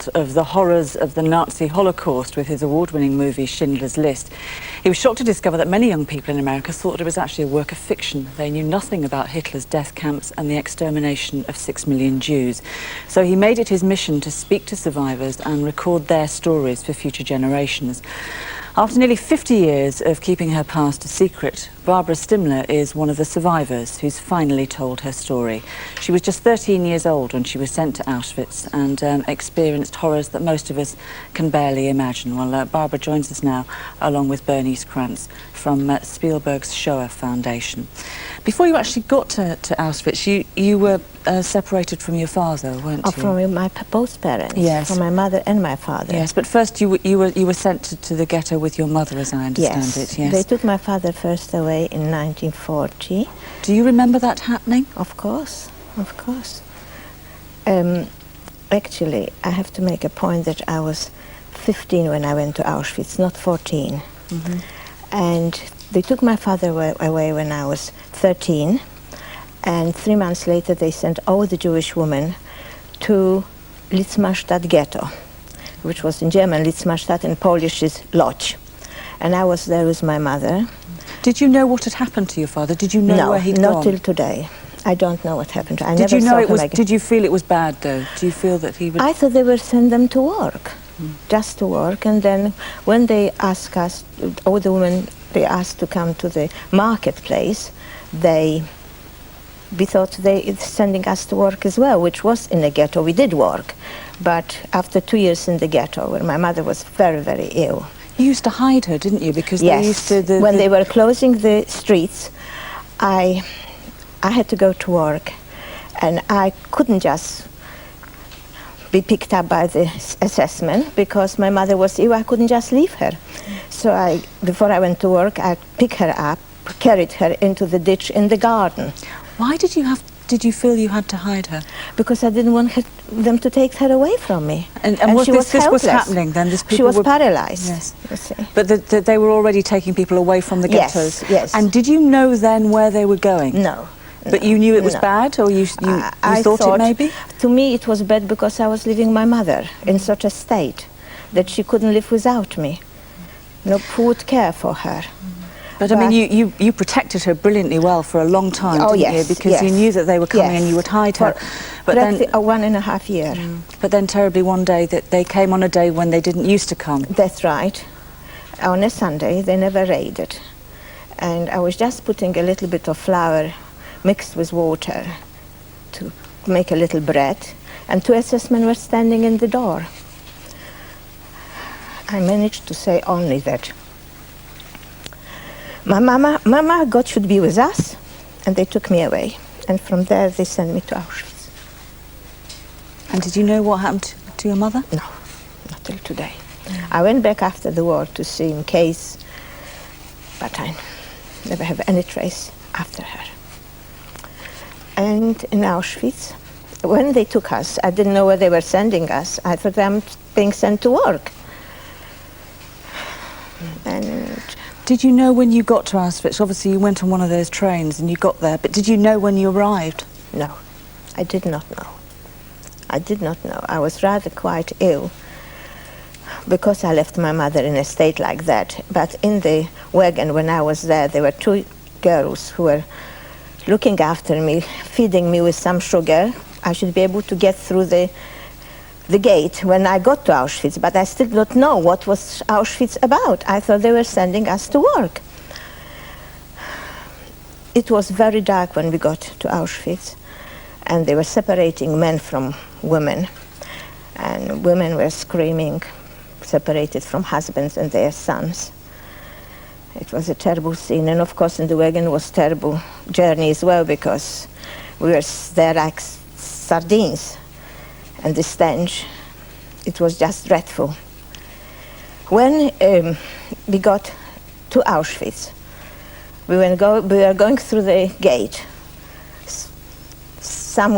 account of the horrors of the Nazi Holocaust with his award-winning movie Schindler's List. He was shocked to discover that many young people in America thought it was actually a work of fiction. They knew nothing about Hitler's death camps and the extermination of 6 million Jews. So he made it his mission to speak to survivors and record their stories for future generations. After nearly 50 years of keeping her past a secret, Barbara Stimler is one of the survivors who's finally told her story. She was just 13 years old when she was sent to Auschwitz and experienced horrors that most of us can barely imagine. Well, Barbara joins us now, along with Bernice Krantz from Spielberg's Shoah Foundation. Before you actually got to Auschwitz, you were separated from your father, weren't you? From my both parents. Yes. From my mother and my father. Yes, but first you were sent to the ghetto with your mother, as I understand it. Yes. They took my father first away in 1940. Do you remember that happening? Of course, of course. Actually, I have to make a point that I was 15 when I went to Auschwitz, not 14. Mm-hmm. And they took my father away when I was 13. And 3 months later, they sent all the Jewish women to Litzmarstadt ghetto, which was in German, Litzmarstadt, in Polish is Lodz. And I was there with my mother. Did you know what had happened to your father? Did you know where he'd gone? No, not till today. I don't know what happened. I Did never you know saw it him was? again. Did you feel it was bad though? Do you feel that he would? I thought they would send them to work, just to work. And then when they asked us, all the women, they asked to come to the marketplace, we thought they sending us to work as well, which was in the ghetto. We did work, but after 2 years in the ghetto, where my mother was very, very ill. You used to hide her, didn't you? Because yes. they used to. When they were closing the streets, I had to go to work, and I couldn't just be picked up by the assessment because my mother was ill. I couldn't just leave her. So before I went to work, I picked her up, carried her into the ditch in the garden. Why did you feel you had to hide her? Because I didn't want them to take her away from me. And she was this was helpless. happening then? She was paralyzed. Yes. You see. But they were already taking people away from the ghettos? Yes, yes. And did you know then where they were going? No. But you knew it was bad, or you thought it maybe? To me it was bad because I was leaving my mother in such a state that she couldn't live without me. No who would care for her. But I mean, you protected her brilliantly well for a long time, didn't you? Because you knew that they were coming and you would hide her. But then 1.5 years. But then terribly one day that they came on a day when they didn't used to come. That's right. On a Sunday, they never raided. And I was just putting a little bit of flour mixed with water to make a little bread. And 2 assessmen were standing in the door. I managed to say only that Mama, God should be with us, and they took me away. And from there, they sent me to Auschwitz. And did you know what happened to your mother? No, not till today. I went back after the war to see in case, but I never have any trace after her. And in Auschwitz, when they took us, I didn't know where they were sending us. I thought I'm being sent to work. And did you know when you got to Auschwitz? Obviously, you went on one of those trains and you got there, but did you know when you arrived? No, I did not know. I did not know. I was rather quite ill because I left my mother in a state like that. But in the wagon, when I was there were 2 girls who were looking after me, feeding me with some sugar. I should be able to get through the gate when I got to Auschwitz, but I still don't know what was Auschwitz about. I thought they were sending us to work. It was very dark when we got to Auschwitz, and they were separating men from women, and women were screaming, separated from husbands and their sons. It was a terrible scene, and of course in the wagon was terrible journey as well, because we were there like sardines. And the stench, it was just dreadful. When we got to Auschwitz, we were going through the gate. Some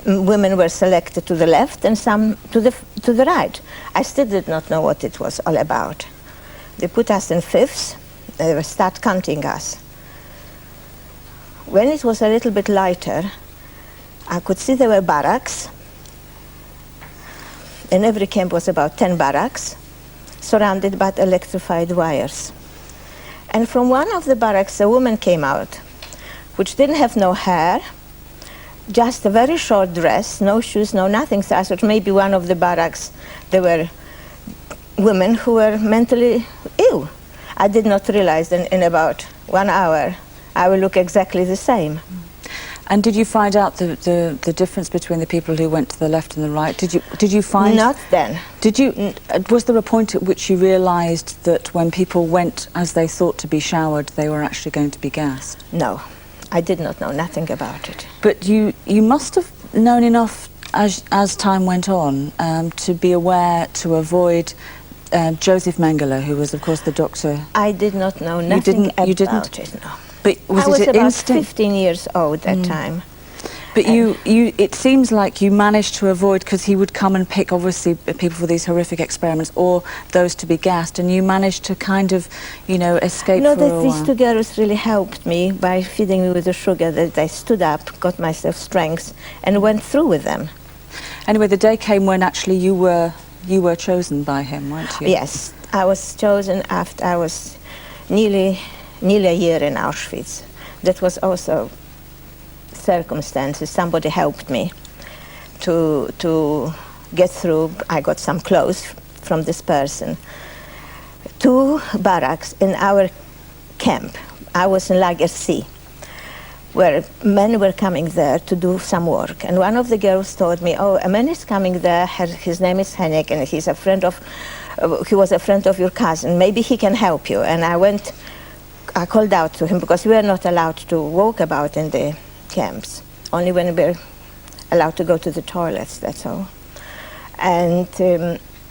women were selected to the left and some to the right. I still did not know what it was all about. They put us in fifths, they would start counting us. When it was a little bit lighter, I could see there were barracks, in every camp was about 10 barracks, surrounded by electrified wires. And from one of the barracks, a woman came out, which didn't have no hair, just a very short dress, no shoes, no nothing. So I thought maybe one of the barracks, there were women who were mentally ill. I did not realize that in about 1 hour, I will look exactly the same. And did you find out the difference between the people who went to the left and the right? Did you find... Not then. Did you... Was there a point at which you realised that when people went as they thought to be showered, they were actually going to be gassed? No, I did not know nothing about it. But you must have known enough as time went on to be aware to avoid Joseph Mengele, who was, of course, the doctor. I did not know nothing about it, no. But was I was it about instinct? 15 years old that time. But it seems like you managed to avoid, because he would come and pick, obviously, people for these horrific experiments, or those to be gassed, and you managed to kind of, you know, escape for a while. These two girls really helped me by feeding me with the sugar, that I stood up, got myself strength, and went through with them. Anyway, the day came when actually you were chosen by him, weren't you? Yes, I was chosen after I was nearly a year in Auschwitz. That was also circumstances. Somebody helped me to get through. I got some clothes from this person. 2 barracks in our camp. I was in Lager C, where men were coming there to do some work. And one of the girls told me, oh, a man is coming there, his name is Henrik, and he was a friend of your cousin. Maybe he can help you. And I called out to him, because we were not allowed to walk about in the camps, only when we were allowed to go to the toilets, that's all. And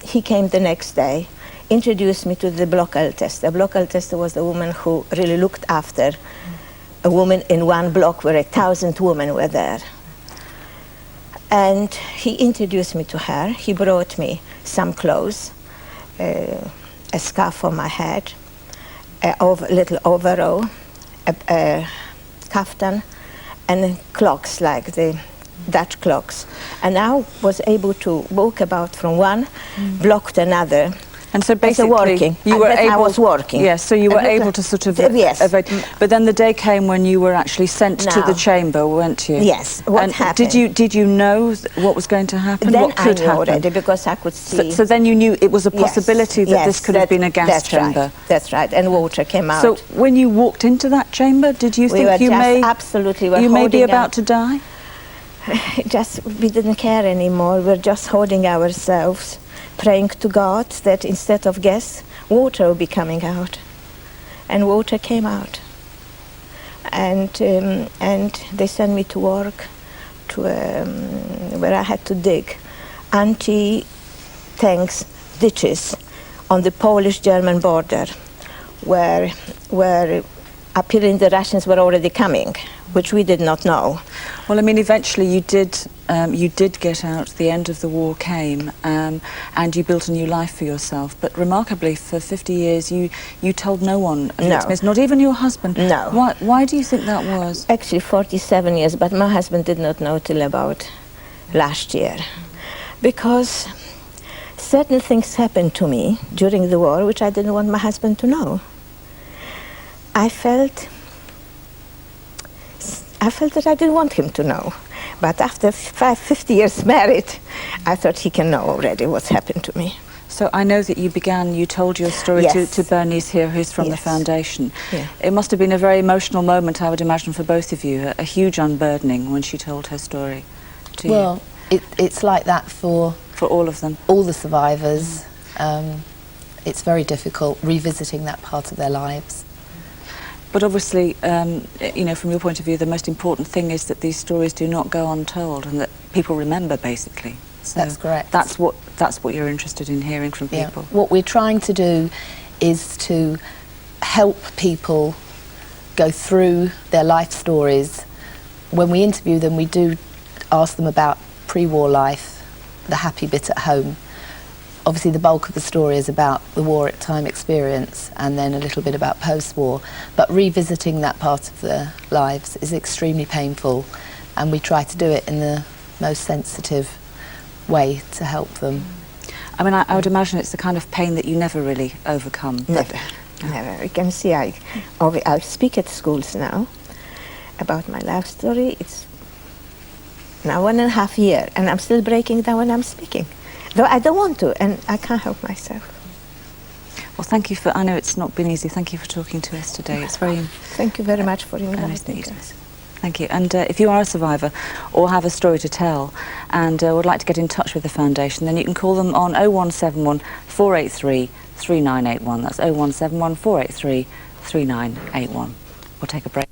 he came the next day, introduced me to the Blockälteste. The Blockälteste was the woman who really looked after a woman in one block where 1,000 women were there. And he introduced me to her. He brought me some clothes, a scarf for my head, a little overall, a kaftan, and clocks like the Dutch clocks. And I was able to walk about from one block to another. And so basically, I was working. Yes, so you were able to sort of yes. evade. But then the day came when you were actually sent to the chamber, weren't you? Yes. What happened? Did you know what was going to happen? Then what could I knew happen? already, because I could see. So then you knew it was a possibility that this could have been a gas chamber. Right, that's right. And water came out. So when you walked into that chamber, did you think you may be about to die? We didn't care anymore. We're just holding ourselves, praying to God that instead of gas, water will be coming out. And water came out. And they sent me to work to where I had to dig anti-tanks ditches on the Polish-German border, where apparently the Russians were already coming, which we did not know. Well, I mean, eventually you did get out. The end of the war came, and you built a new life for yourself. But remarkably, for 50 years, you told no one of your experience, not even your husband. No. Why do you think that was? Actually, 47 years, but my husband did not know till about last year, because certain things happened to me during the war which I didn't want my husband to know. I felt that I didn't want him to know. But after 50 years married, I thought he can know already what's happened to me. So I know that you told your story to Bernice here, who's from the foundation. Yeah. It must have been a very emotional moment, I would imagine, for both of you, a huge unburdening when she told her story to you. Well, it's like that for all of them. All the survivors. It's very difficult revisiting that part of their lives. But obviously, you know, from your point of view, the most important thing is that these stories do not go untold and that people remember, basically. So that's correct. That's what you're interested in hearing from people. What we're trying to do is to help people go through their life stories. When we interview them, we do ask them about pre-war life, the happy bit at home. Obviously, the bulk of the story is about the war-time experience and then a little bit about post-war. But revisiting that part of their lives is extremely painful, and we try to do it in the most sensitive way to help them. I mean, I would imagine it's the kind of pain that you never really overcome. Never, never. You can see I speak at schools now about my life story. It's now 1.5 years, and I'm still breaking down when I'm speaking. Though I don't want to, and I can't help myself. Well, thank you for, I know it's not been easy, thank you for talking to us today. It's very... Thank you very much for inviting nice us. Thank you. And if you are a survivor or have a story to tell and would like to get in touch with the foundation, then you can call them on 0171 483 3981. That's 0171 483 3981. We'll take a break.